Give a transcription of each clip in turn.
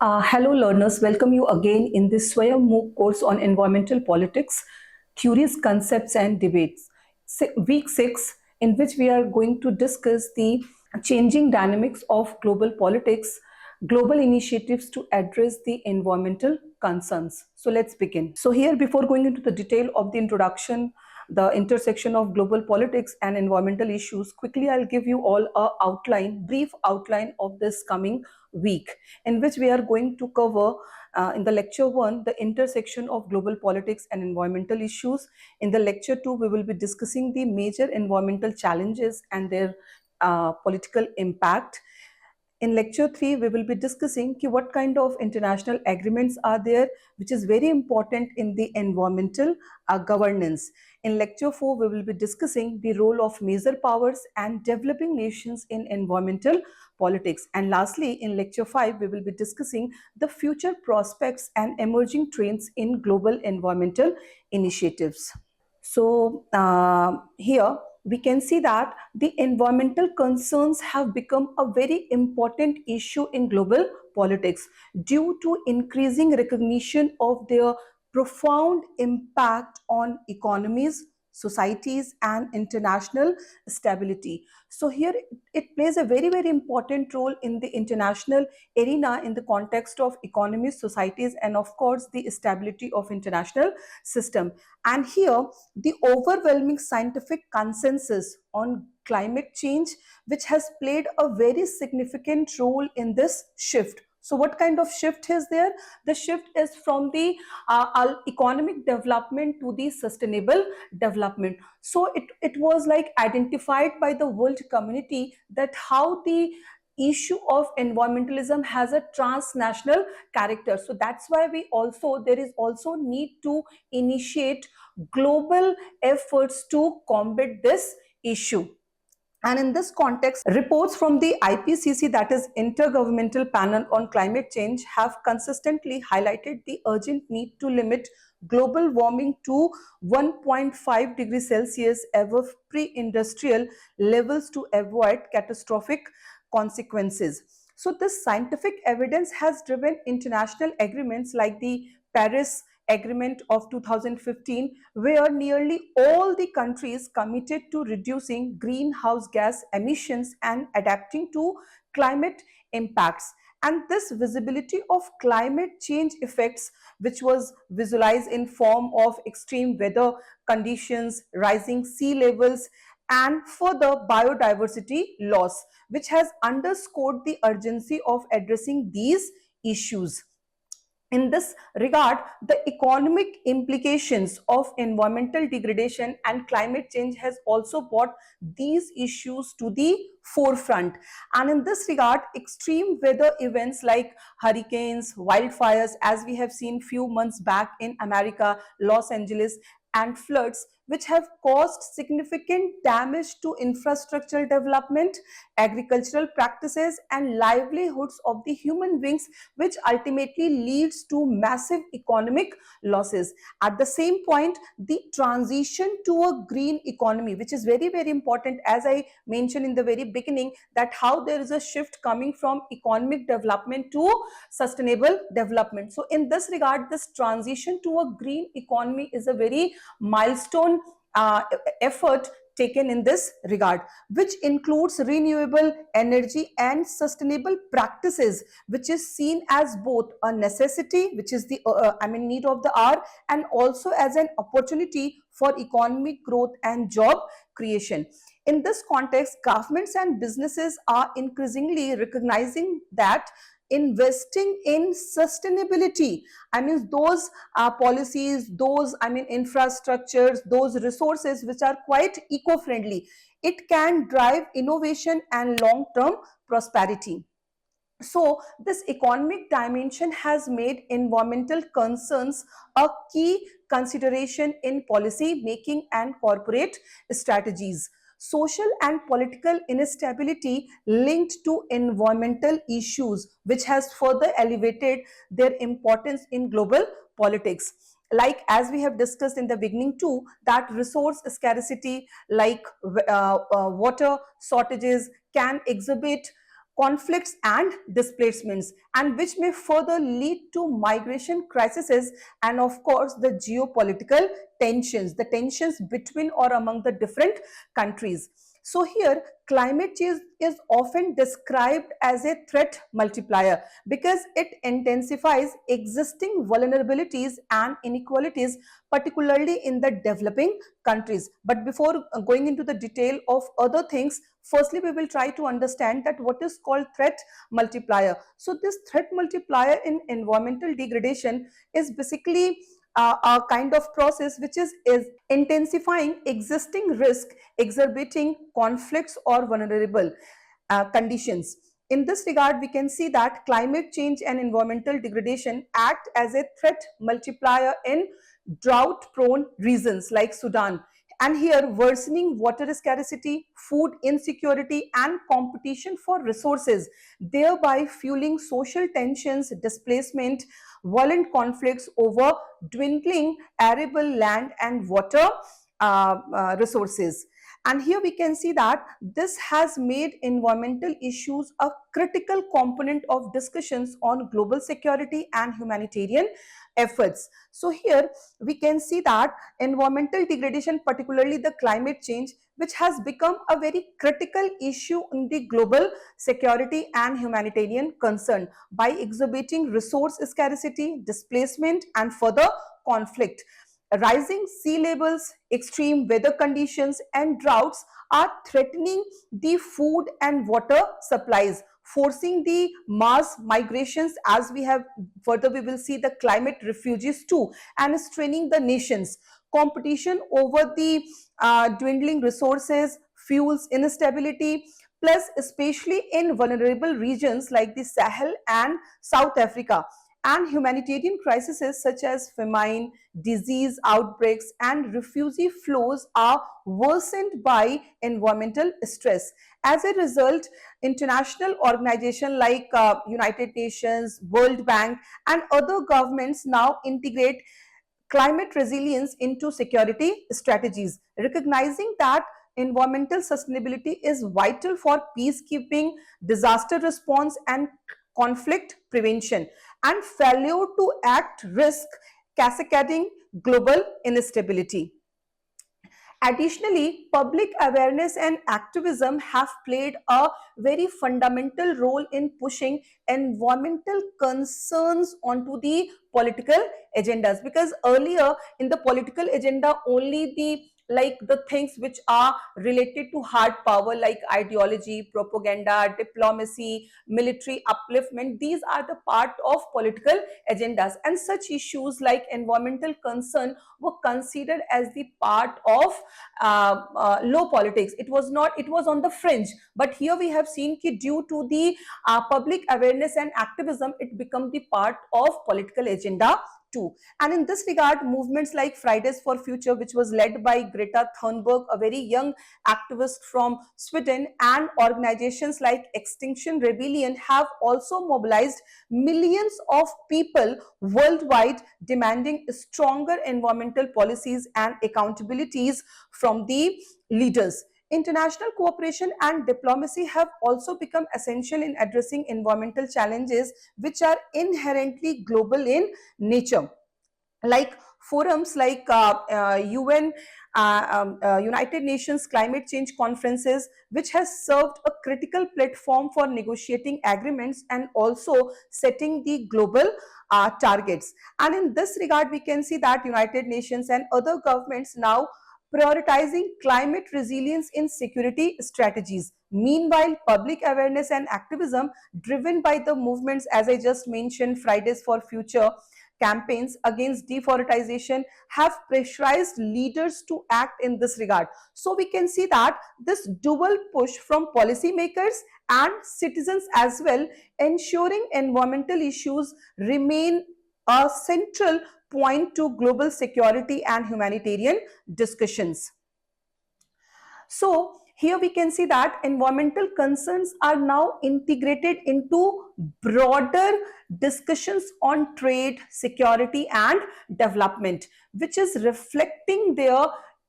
Hello learners, welcome you again in this Swayam MOOC course on environmental politics, theories, concepts and debates. Week 6, in which we are going to discuss the changing dynamics of global politics, global initiatives to address the environmental concerns. So let's begin. So here, before going into the detail of the introduction, the intersection of global politics and environmental issues, quickly I'll give you all brief outline of this coming week, in which we are going to cover in the lecture 1 the intersection of global politics and environmental issues. In the lecture 2 we will be discussing the major environmental challenges and their political impact. In lecture 3, we will be discussing what kind of international agreements are there, which is very important in the environmental governance. In lecture 4, we will be discussing the role of major powers and developing nations in environmental politics. And lastly, in lecture 5, we will be discussing the future prospects and emerging trends in global environmental initiatives. So here we can see that the environmental concerns have become a very important issue in global politics due to increasing recognition of their profound impact on economies, societies and international stability. So here it plays a very important role in the international arena in the context of economies, societies and of course the stability of international system. And here the overwhelming scientific consensus on climate change, which has played a very significant role in this shift. So what kind of shift is there? The shift is from the economic development to the sustainable development. So it was like identified by the world community that how the issue of environmentalism has a transnational character. So that's why there is also need to initiate global efforts to combat this issue. And in this context, reports from the IPCC, that is Intergovernmental Panel on Climate Change, have consistently highlighted the urgent need to limit global warming to 1.5 degrees Celsius above pre-industrial levels to avoid catastrophic consequences. So this scientific evidence has driven international agreements like the Paris Agreement of 2015, where nearly all the countries committed to reducing greenhouse gas emissions and adapting to climate impacts. And this visibility of climate change effects, which was visualized in form of extreme weather conditions, rising sea levels, and further biodiversity loss, which has underscored the urgency of addressing these issues. In this regard, the economic implications of environmental degradation and climate change has also brought these issues to the forefront. And in this regard, extreme weather events like hurricanes, wildfires, as we have seen few months back in America, Los Angeles, and floods, which have caused significant damage to infrastructural development, agricultural practices, and livelihoods of the human beings, which ultimately leads to massive economic losses. At the same point, the transition to a green economy, which is very important, as I mentioned in the very beginning, that how there is a shift coming from economic development to sustainable development. So in this regard, this transition to a green economy is a very milestone effort taken in this regard, which includes renewable energy and sustainable practices, which is seen as both a necessity, which is the need of the hour, and also as an opportunity for economic growth and job creation. In this context, governments and businesses are increasingly recognizing that investing in sustainability, those policies, those infrastructures, those resources which are quite eco-friendly, it can drive innovation and long-term prosperity. So this economic dimension has made environmental concerns a key consideration in policy making and corporate strategies. Social and political instability linked to environmental issues, which has further elevated their importance in global politics. Like as we have discussed in the beginning too, that resource scarcity like water shortages can exhibit conflicts and displacements, and which may further lead to migration crises and of course the geopolitical tensions, the tensions between or among the different countries. So here climate change is often described as a threat multiplier because it intensifies existing vulnerabilities and inequalities, particularly in the developing countries. But before going into the detail of other things, firstly we will try to understand that what is called threat multiplier. So this threat multiplier in environmental degradation is basically a kind of process which is intensifying existing risk, exacerbating conflicts or vulnerable conditions. In this regard, we can see that climate change and environmental degradation act as a threat multiplier in drought prone regions like Sudan. And here, worsening water scarcity, food insecurity, and competition for resources, thereby fueling social tensions, displacement, violent conflicts over dwindling arable land and water resources. And here we can see that this has made environmental issues a critical component of discussions on global security and humanitarian efforts. So here we can see that environmental degradation, particularly the climate change, which has become a very critical issue in the global security and humanitarian concern by exacerbating resource scarcity, displacement, and further conflict. Rising sea levels, extreme weather conditions, and droughts are threatening the food and water supplies, forcing the mass migrations, as we have further we will see the climate refugees too, and straining the nations. Competition over the dwindling resources, fuels instability, plus especially in vulnerable regions like the Sahel and South Africa, and humanitarian crises such as famine, disease outbreaks, and refugee flows are worsened by environmental stress. As a result, international organizations like United Nations, World Bank, and other governments now integrate climate resilience into security strategies, recognizing that environmental sustainability is vital for peacekeeping, disaster response, and conflict prevention, and failure to act risk cascading global instability. Additionally, public awareness and activism have played a very fundamental role in pushing environmental concerns onto the political agendas, because earlier in the political agenda only the things which are related to hard power like ideology, propaganda, diplomacy, military upliftment, these are the part of political agendas, and such issues like environmental concern were considered as the part of low politics. It was not, it was on the fringe. But here we have seen that due to the public awareness and activism, it become the part of political agenda too. And in this regard, movements like Fridays for Future, which was led by Greta Thunberg, a very young activist from Sweden, and organizations like Extinction Rebellion have also mobilized millions of people worldwide, demanding stronger environmental policies and accountabilities from the leaders. International cooperation and diplomacy have also become essential in addressing environmental challenges which are inherently global in nature, like forums like UN, United Nations climate change conferences, which has served a critical platform for negotiating agreements and also setting the global targets. And in this regard, we can see that United Nations and other governments now prioritizing climate resilience in security strategies. Meanwhile, public awareness and activism driven by the movements, as I just mentioned, Fridays for Future, campaigns against deforestation, have pressurized leaders to act in this regard. So we can see that this dual push from policymakers and citizens as well, ensuring environmental issues remain a central point to global security and humanitarian discussions. So here we can see that environmental concerns are now integrated into broader discussions on trade, security, and development, which is reflecting their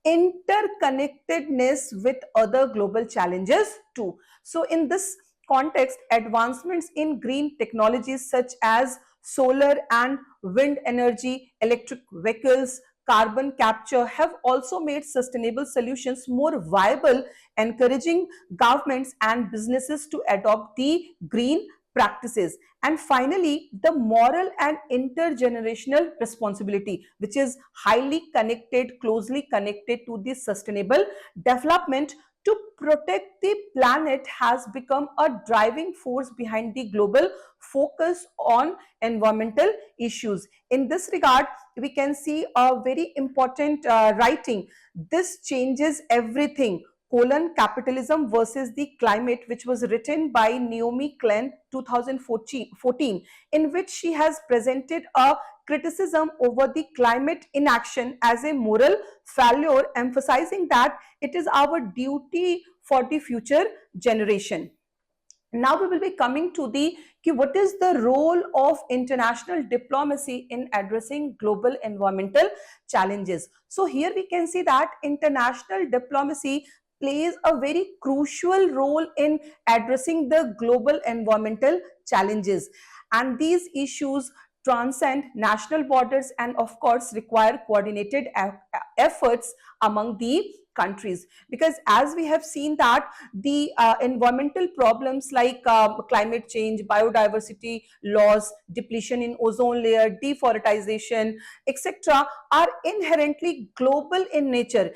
interconnectedness with other global challenges too. So in this context, advancements in green technologies such as solar and wind energy, electric vehicles, carbon capture have also made sustainable solutions more viable, encouraging governments and businesses to adopt the green practices. And finally, the moral and intergenerational responsibility, which is highly connected, closely connected to the sustainable development to protect the planet, has become a driving force behind the global focus on environmental issues. In this regard, we can see a very important writing, "This changes everything: Capitalism versus the Climate," which was written by Naomi Klein 2014, in which she has presented a criticism over the climate inaction as a moral failure, emphasizing that it is our duty for the future generation. Now we will be coming to the what is the role of international diplomacy in addressing global environmental challenges. So here we can see that international diplomacy plays a very crucial role in addressing the global environmental challenges, and these issues transcend national borders and of course require coordinated efforts among the countries, because as we have seen that the environmental problems like climate change, biodiversity loss, depletion in ozone layer, deforestation, etc., are inherently global in nature.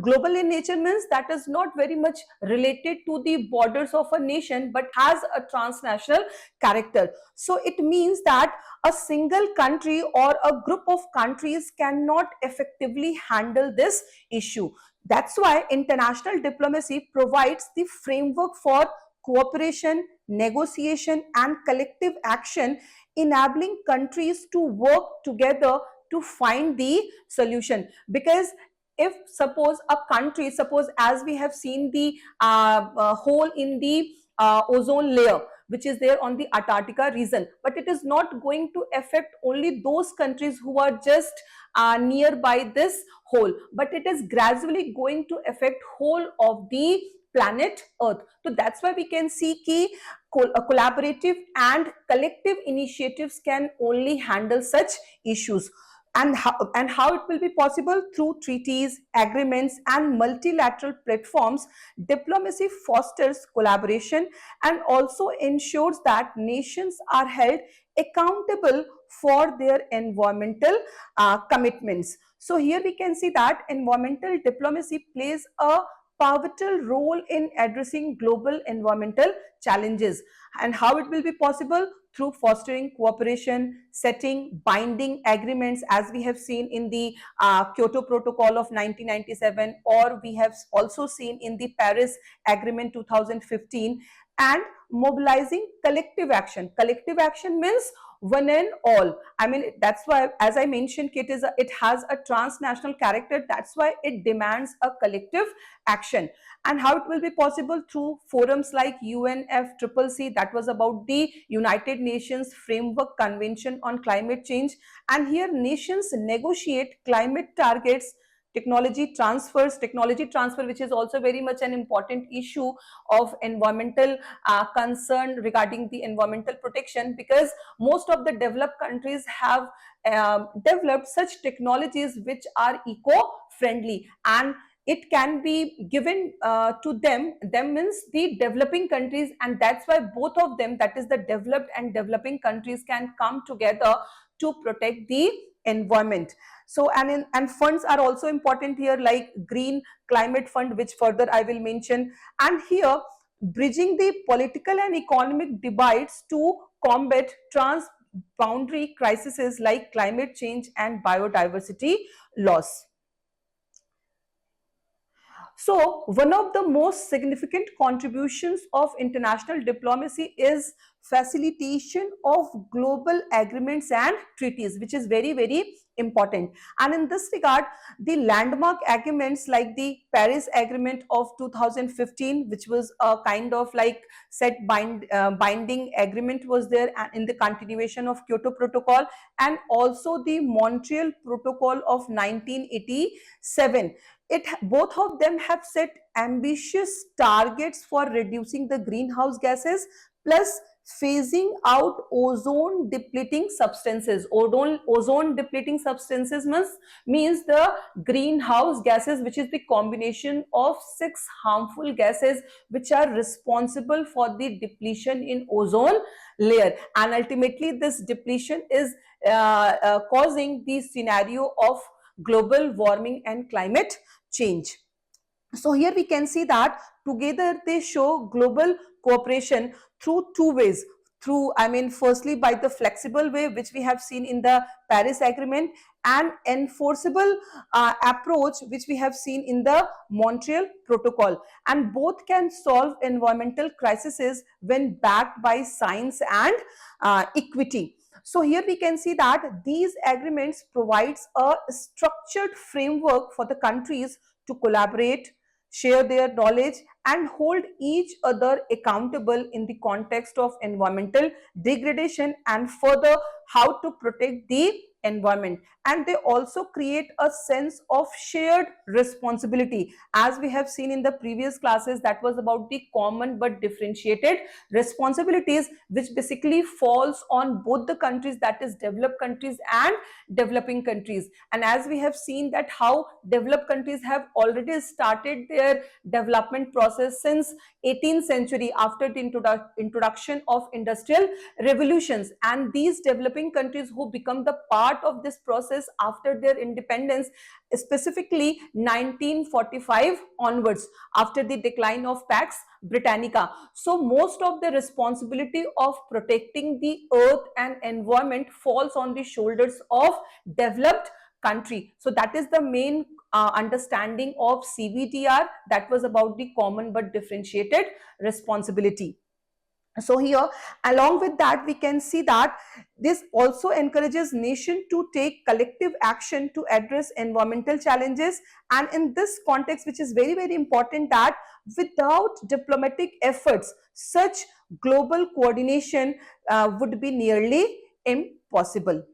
Global in nature means that is not very much related to the borders of a nation but has a transnational character. So it means that a single country or a group of countries cannot effectively handle this issue. That's why international diplomacy provides the framework for cooperation, negotiation, and collective action, enabling countries to work together to find the solution. Because if suppose a country, suppose as we have seen the hole in the ozone layer which is there on the Antarctica region, but it is not going to affect only those countries who are just nearby this hole, but it is gradually going to affect whole of the planet Earth. So that's why we can see ki collaborative and collective initiatives can only handle such issues. And how it will be possible? Through treaties, agreements, and multilateral platforms. Diplomacy fosters collaboration and also ensures that nations are held accountable for their environmental commitments. So here we can see that environmental diplomacy plays a pivotal role in addressing global environmental challenges. And how it will be possible? Through fostering cooperation, setting binding agreements, as we have seen in the Kyoto Protocol of 1997, or we have also seen in the Paris Agreement 2015, and mobilizing collective action. Collective action means one and all. I mean, that's why, as I mentioned, it has a transnational character. That's why it demands a collective action. And how it will be possible? Through forums like UNFCCC, that was about the United Nations Framework Convention on Climate Change. And here nations negotiate climate targets, technology transfer, which is also very much an important issue of environmental concern regarding the environmental protection, because most of the developed countries have developed such technologies which are eco-friendly, and it can be given to them means the developing countries, and that's why both of them, that is the developed and developing countries, can come together to protect the environment. So and funds are also important here, like Green Climate Fund, which further I will mention. And here, bridging the political and economic divides to combat transboundary crises like climate change and biodiversity loss. So one of the most significant contributions of international diplomacy is facilitation of global agreements and treaties, which is very, very important. And in this regard, the landmark agreements like the Paris Agreement of 2015, which was a kind of like binding agreement was there, and in the continuation of Kyoto Protocol, and also the Montreal Protocol of 1987. Both of them have set ambitious targets for reducing the greenhouse gases, plus phasing out ozone depleting substances. Ozone depleting substances means the greenhouse gases, which is the combination of 6 harmful gases which are responsible for the depletion in ozone layer, and ultimately this depletion is causing the scenario of global warming and climate change. So here we can see that together they show global cooperation through two ways. Firstly, by the flexible way, which we have seen in the Paris Agreement, and enforceable approach, which we have seen in the Montreal Protocol. And both can solve environmental crises when backed by science and equity. So here we can see that these agreements provides a structured framework for the countries to collaborate, share their knowledge, and hold each other accountable in the context of environmental degradation, and further how to protect the environment. And they also create a sense of shared responsibility. As we have seen in the previous classes, that was about the common but differentiated responsibilities, which basically falls on both the countries, that is developed countries and developing countries. And as we have seen that how developed countries have already started their development process since 18th century, after the introduction of industrial revolutions, and these developing countries who become the part of this process after their independence, specifically 1945 onwards, after the decline of Pax Britannica. So most of the responsibility of protecting the earth and environment falls on the shoulders of developed country. So that is the main understanding of CBTR, that was about the common but differentiated responsibility. So here, along with that, we can see that this also encourages nation to take collective action to address environmental challenges. And in this context, which is very, very important, that without diplomatic efforts, such global coordination would be nearly impossible.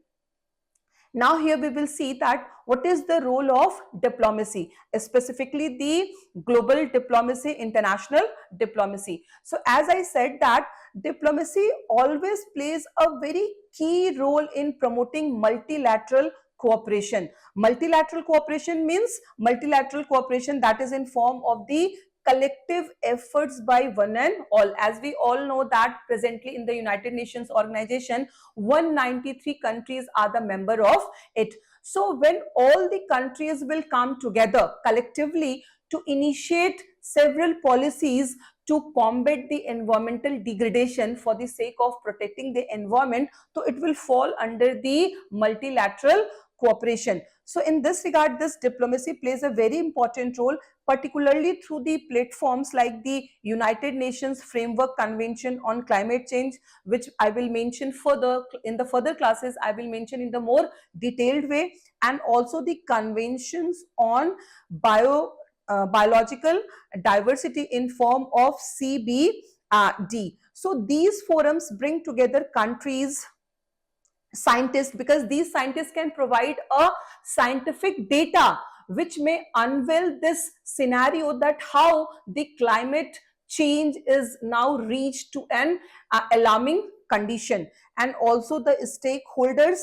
Now here we will see that what is the role of diplomacy, specifically the global diplomacy, international diplomacy. So as I said that diplomacy always plays a very key role in promoting multilateral cooperation. Multilateral cooperation means multilateral cooperation that is in form of the collective efforts by one and all. As we all know that presently in the United Nations organization, 193 countries are the member of it. So when all the countries will come together collectively to initiate several policies to combat the environmental degradation for the sake of protecting the environment, so it will fall under the multilateral cooperation. So in this regard, this diplomacy plays a very important role, particularly through the platforms like the United Nations Framework Convention on Climate Change, which I will mention further in the further classes. I will mention in the more detailed way, and also the conventions on biological diversity in form of CBD. So these forums bring together countries, scientists, because these scientists can provide a scientific data which may unveil this scenario that how the climate change is now reached to an alarming condition. And also the stakeholders,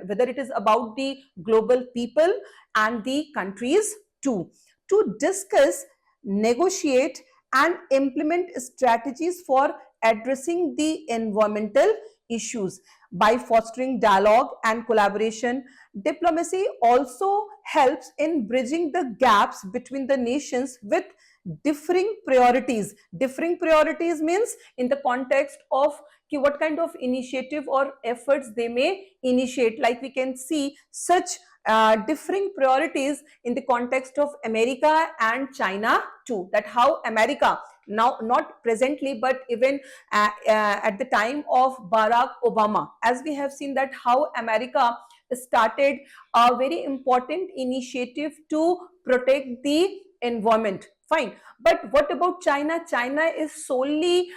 whether it is about the global people and the countries too, to discuss, negotiate, and implement strategies for addressing the environmental issues. By fostering dialogue and collaboration, diplomacy also helps in bridging the gaps between the nations with differing priorities. Differing priorities means in the context of what kind of initiative or efforts they may initiate. Like we can see such differing priorities in the context of America and China too, that how America, now not presently but even at the time of Barack Obama, as we have seen that how America started a very important initiative to protect the environment. Fine. But what about China? China is solely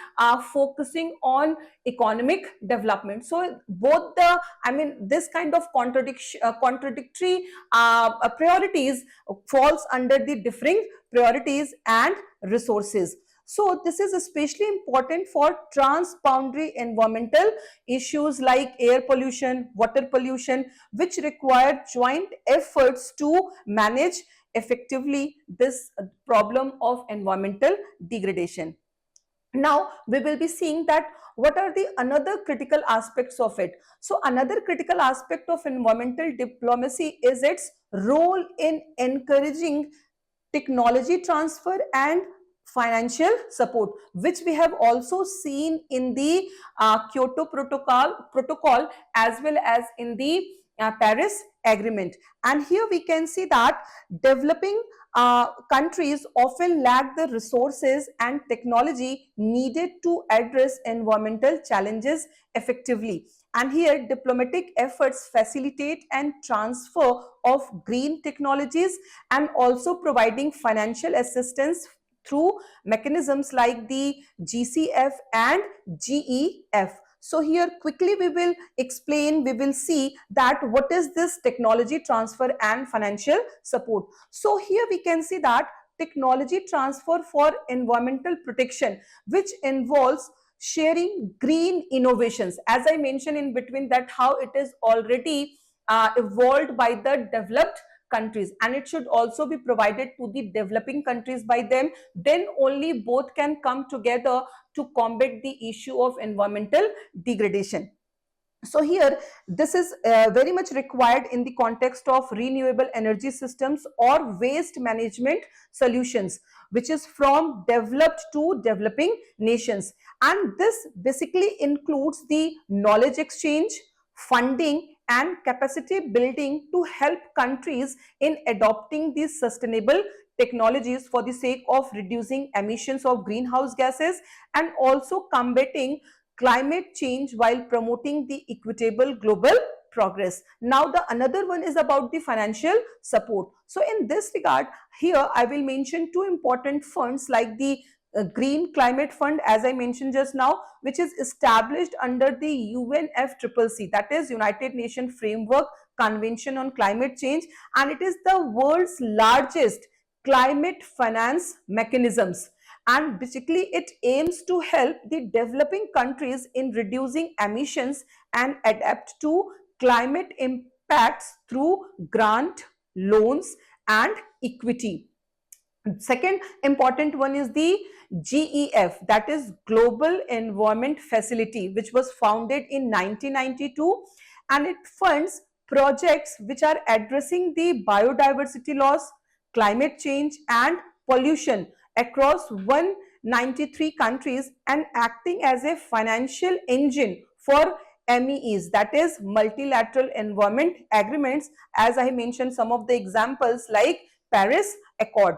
focusing on economic development. So both the, I mean, this kind of contradictory priorities falls under the differing priorities and resources. So this is especially important for transboundary environmental issues like air pollution, water pollution, which require joint efforts to manage effectively this problem of environmental degradation. Now we will be seeing that what are the another critical aspects of it. So another critical aspect of environmental diplomacy is its role in encouraging technology transfer and financial support, which we have also seen in the Kyoto protocol as well as in the Paris agreement. And here we can see that developing countries often lack the resources and technology needed to address environmental challenges effectively. And here diplomatic efforts facilitate and transfer of green technologies, and also providing financial assistance through mechanisms like the GCF and GEF. So here quickly we will explain, we will see that what is this technology transfer and financial support. So here we can see that technology transfer for environmental protection, which involves sharing green innovations, as I mentioned in between, that how it is already evolved by the developed countries, and it should also be provided to the developing countries by them. Then only both can come together to combat the issue of environmental degradation. So here this is very much required in the context of renewable energy systems or waste management solutions, which is from developed to developing nations. And this basically includes the knowledge exchange, funding and capacity building to help countries in adopting these sustainable technologies for the sake of reducing emissions of greenhouse gases and also combating climate change while promoting the equitable global progress. Now the another one is about the financial support. So in this regard, here I will mention two important funds like the Green Climate Fund, as I mentioned just now, which is established under the UNFCCC, that is United Nations Framework Convention on Climate Change, and it is the world's largest climate finance mechanisms. And basically it aims to help the developing countries in reducing emissions and adapt to climate impacts through grant, loans and equity. Second important one is the GEF, that is Global Environment Facility, which was founded in 1992, and it funds projects which are addressing the biodiversity loss, climate change and pollution across 193 countries, and acting as a financial engine for MEEs, that is multilateral environment agreements, as I mentioned some of the examples like Paris Accord.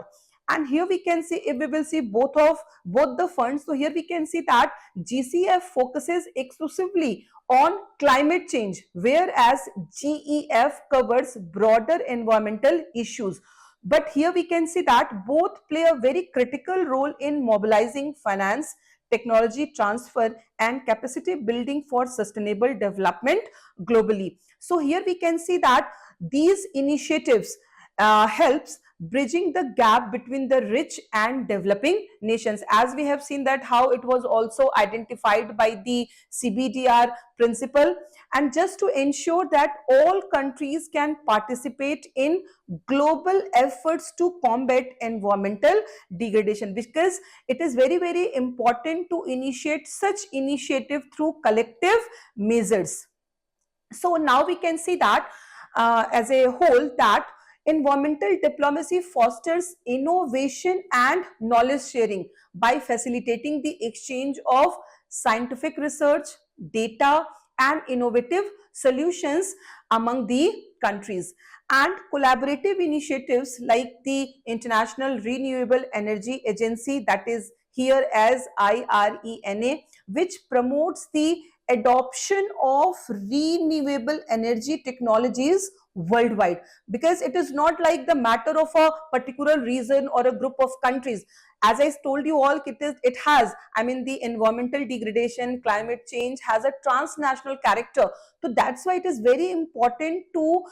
And here we can see, if we will see both the funds, so here we can see that GCF focuses exclusively on climate change, whereas GEF covers broader environmental issues. But here we can see that both play a very critical role in mobilizing finance, technology transfer and capacity building for sustainable development globally. So here we can see that these initiatives helps bridging the gap between the rich and developing nations, as we have seen that how it was also identified by the CBDR principle, and just to ensure that all countries can participate in global efforts to combat environmental degradation, because it is very important to initiate such initiative through collective measures. So now we can see that as a whole that environmental diplomacy fosters innovation and knowledge sharing by facilitating the exchange of scientific research, data and innovative solutions among the countries. And collaborative initiatives like the International Renewable Energy Agency, that is here as IRENA, which promotes the adoption of renewable energy technologies worldwide, because it is not like the matter of a particular region or a group of countries. As I told you all, it has, I mean, the environmental degradation, climate change has a transnational character. So that's why it is very important to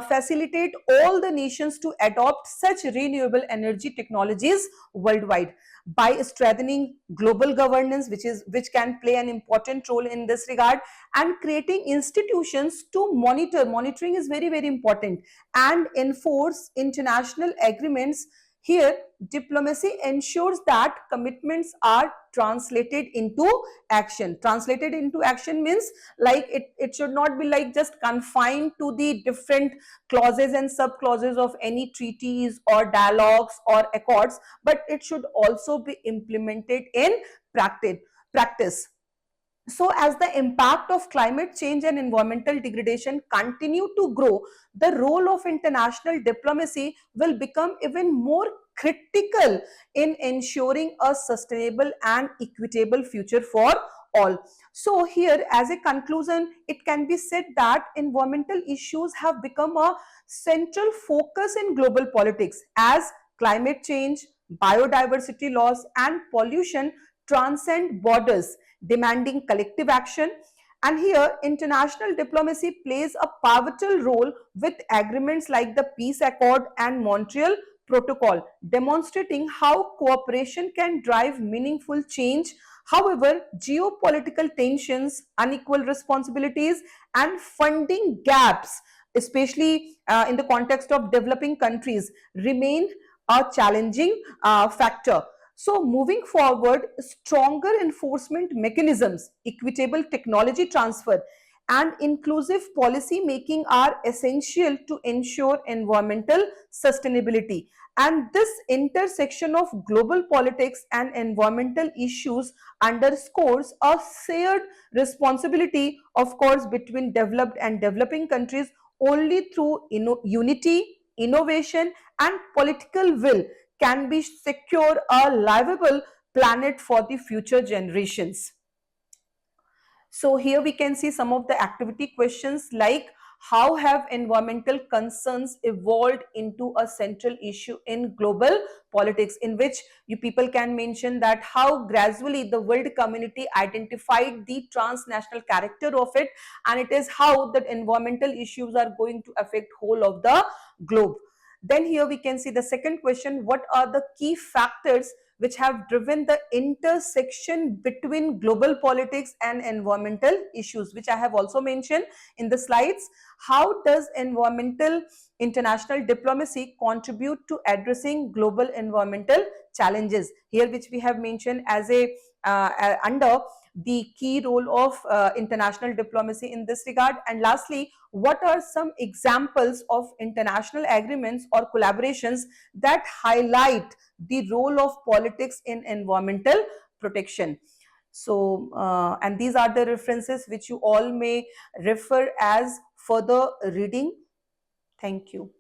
facilitate all the nations to adopt such renewable energy technologies worldwide, by strengthening global governance, which can play an important role in this regard, and creating institutions to monitoring is very, very important, and enforce international agreements. Here, diplomacy ensures that commitments are translated into action. Translated into action means, like, it should not be like just confined to the different clauses and sub clauses of any treaties or dialogues or accords, but it should also be implemented in practice. So as the impact of climate change and environmental degradation continue to grow, the role of international diplomacy will become even more critical in ensuring a sustainable and equitable future for all. So here, as a conclusion, it can be said that environmental issues have become a central focus in global politics, as climate change, biodiversity loss, and pollution transcend borders, demanding collective action. And here, international diplomacy plays a pivotal role, with agreements like the Peace Accord and Montreal Protocol demonstrating how cooperation can drive meaningful change. However, geopolitical tensions, unequal responsibilities, and funding gaps, especially in the context of developing countries, remain a challenging factor. So moving forward, stronger enforcement mechanisms, equitable technology transfer, and inclusive policy making are essential to ensure environmental sustainability. And this intersection of global politics and environmental issues underscores a shared responsibility, of course, between developed and developing countries. Only through unity, innovation, and political will can we secure a livable planet for the future generations. So here we can see some of the activity questions, like how have environmental concerns evolved into a central issue in global politics, in which you people can mention that how gradually the world community identified the transnational character of it, and it is how that environmental issues are going to affect whole of the globe. Then here we can see the second question, what are the key factors which have driven the intersection between global politics and environmental issues, which I have also mentioned in the slides. How does environmental international diplomacy contribute to addressing global environmental challenges? Here, which we have mentioned as a under the key role of international diplomacy in this regard. And lastly, what are some examples of international agreements or collaborations that highlight the role of politics in environmental protection? So, and these are the references which you all may refer as further reading. Thank you.